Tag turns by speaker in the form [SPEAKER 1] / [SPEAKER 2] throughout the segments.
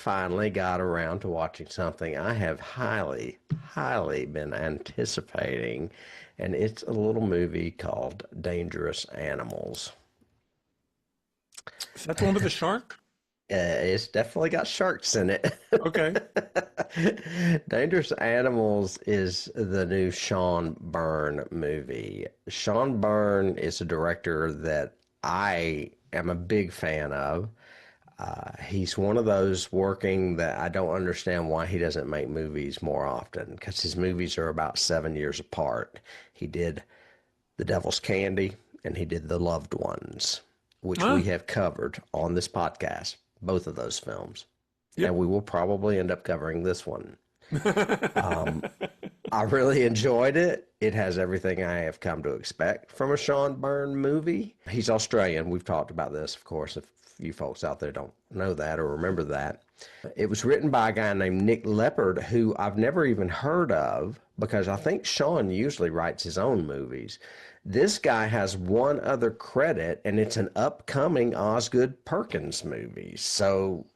[SPEAKER 1] finally got around to watching something I have highly, highly been anticipating, and it's a little movie called Dangerous Animals.
[SPEAKER 2] Is that the one with the shark?
[SPEAKER 1] It's definitely got sharks in it.
[SPEAKER 2] Okay.
[SPEAKER 1] Dangerous Animals is the new Sean Byrne movie. Sean Byrne is a director that I am a big fan of. He's one of those working that I don't understand why he doesn't make movies more often because his movies are about 7 years apart. He did The Devil's Candy and he did The Loved Ones, which
[SPEAKER 2] Huh?
[SPEAKER 1] we have covered on this podcast, both of those films. And
[SPEAKER 2] Yep.
[SPEAKER 1] we will probably end up covering this one. Um, I really enjoyed it. It has everything I have come to expect from a Sean Byrne movie. He's Australian. We've talked about this, of course, if you folks out there don't know that or remember that. It was written by a guy named Nick Leppard, who I've never even heard of because I think Sean usually writes his own movies. This guy has one other credit, and it's an upcoming Osgood Perkins movie. So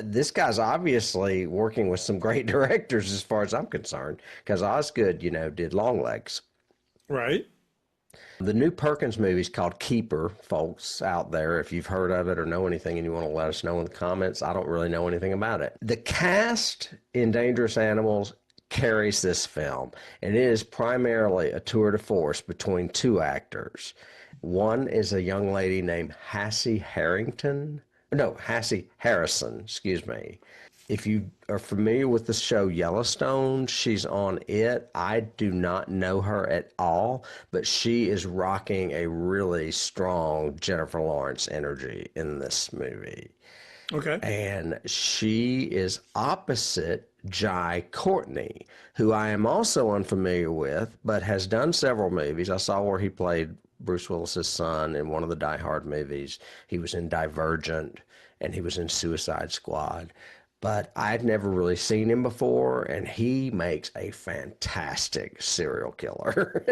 [SPEAKER 1] this guy's obviously working with some great directors as far as I'm concerned, because Osgood, did Longlegs.
[SPEAKER 2] Right.
[SPEAKER 1] The new Perkins movie is called Keeper, folks out there. If you've heard of it or know anything and you want to let us know in the comments, I don't really know anything about it. The cast in Dangerous Animals carries this film, and it is primarily a tour de force between two actors. One is a young lady named Hassie Harrison, excuse me. If you are familiar with the show Yellowstone, she's on it. I do not know her at all, but she is rocking a really strong Jennifer Lawrence energy in this movie.
[SPEAKER 2] Okay.
[SPEAKER 1] And she is opposite Jai Courtney, who I am also unfamiliar with, but has done several movies. I saw where he played Bruce Willis's son in one of the Die Hard movies. He was in Divergent, and he was in Suicide Squad. But I'd never really seen him before, and he makes a fantastic serial killer.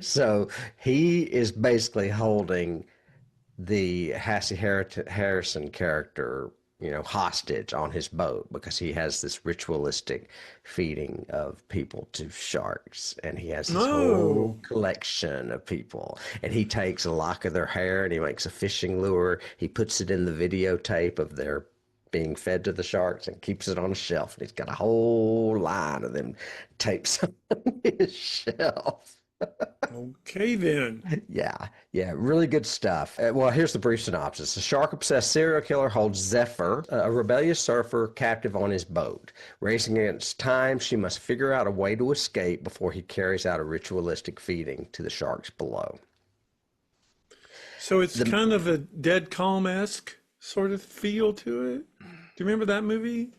[SPEAKER 1] So he is basically holding the Harrison character, hostage on his boat because he has this ritualistic feeding of people to sharks. And he has this whole
[SPEAKER 2] No.
[SPEAKER 1] collection of people. And he takes a lock of their hair and he makes a fishing lure. He puts it in the videotape of their being fed to the sharks and keeps it on a shelf. And he's got a whole line of them tapes on his shelf.
[SPEAKER 2] Okay then.
[SPEAKER 1] Yeah, really good stuff. Well, here's the brief synopsis. A shark-obsessed serial killer holds Zephyr, a rebellious surfer, captive on his boat. Racing against time, she must figure out a way to escape before he carries out a ritualistic feeding to the sharks below.
[SPEAKER 2] So it's
[SPEAKER 1] The,
[SPEAKER 2] kind of a Dead Calm-esque sort of feel to it. Do you remember that movie?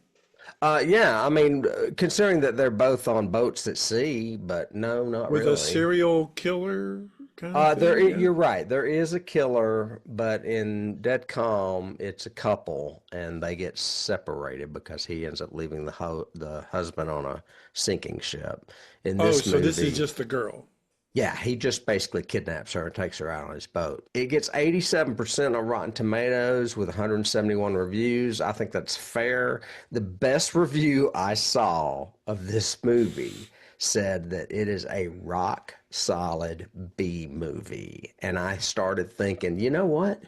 [SPEAKER 1] yeah, I mean, considering that they're both on boats at sea, but no, not
[SPEAKER 2] With a
[SPEAKER 1] really.
[SPEAKER 2] serial killer kind of thing? Yeah.
[SPEAKER 1] You're right. There is a killer, but in Dead Calm, it's a couple, and they get separated because he ends up leaving the husband on a sinking ship. In
[SPEAKER 2] Oh,
[SPEAKER 1] this
[SPEAKER 2] so this is
[SPEAKER 1] movie,
[SPEAKER 2] just the girl.
[SPEAKER 1] yeah, he just basically kidnaps her and takes her out on his boat. It gets 87% on Rotten Tomatoes with 171 reviews. I think that's fair. The best review I saw of this movie said that it is a rock solid B movie. And I started thinking, you know what?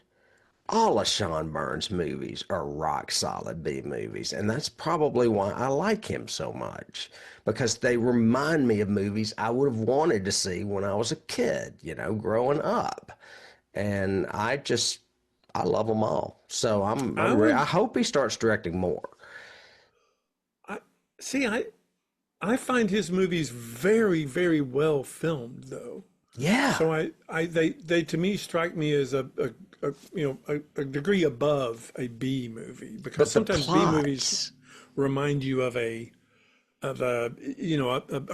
[SPEAKER 1] All of Sean Byrne's movies are rock solid B movies, and that's probably why I like him so much because they remind me of movies I would have wanted to see when I was a kid, growing up. And I love them all. So
[SPEAKER 2] I
[SPEAKER 1] I
[SPEAKER 2] would
[SPEAKER 1] hope he starts directing more.
[SPEAKER 2] I see I find his movies very, very well filmed though.
[SPEAKER 1] Yeah,
[SPEAKER 2] So they to me strike me as a degree above a B movie because
[SPEAKER 1] but the
[SPEAKER 2] sometimes B movies
[SPEAKER 1] plots,
[SPEAKER 2] remind you of a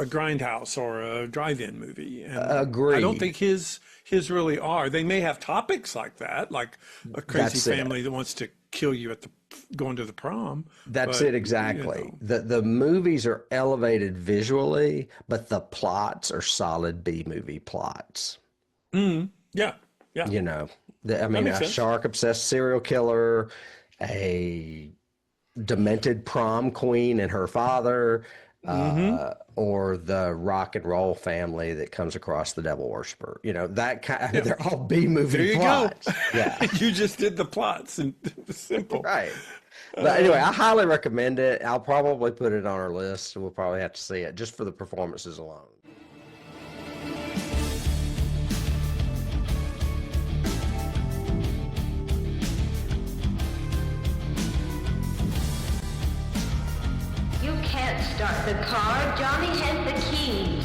[SPEAKER 2] grindhouse or a drive-in movie, and I don't
[SPEAKER 1] agreed.
[SPEAKER 2] think his really are. They may have topics like that, like a crazy
[SPEAKER 1] That's it.
[SPEAKER 2] family that wants to kill you at the going to the prom,
[SPEAKER 1] That's
[SPEAKER 2] but
[SPEAKER 1] it
[SPEAKER 2] you
[SPEAKER 1] exactly.
[SPEAKER 2] know,
[SPEAKER 1] The movies are elevated visually, but the plots are solid B movie plots.
[SPEAKER 2] yeah, yeah,
[SPEAKER 1] You know, I
[SPEAKER 2] that
[SPEAKER 1] mean,
[SPEAKER 2] makes
[SPEAKER 1] a
[SPEAKER 2] sense.
[SPEAKER 1] shark obsessed serial killer, a demented prom queen and her father, or the rock and roll family that comes across the devil worshiper. You know, that kind of, they're all B movie
[SPEAKER 2] There you
[SPEAKER 1] plots.
[SPEAKER 2] go.
[SPEAKER 1] Yeah.
[SPEAKER 2] You just did the plots and simple.
[SPEAKER 1] Right. But anyway, I highly recommend it. I'll probably put it on our list. We'll probably have to see it just for the performances alone.
[SPEAKER 3] You can't start the car. Johnny has the key.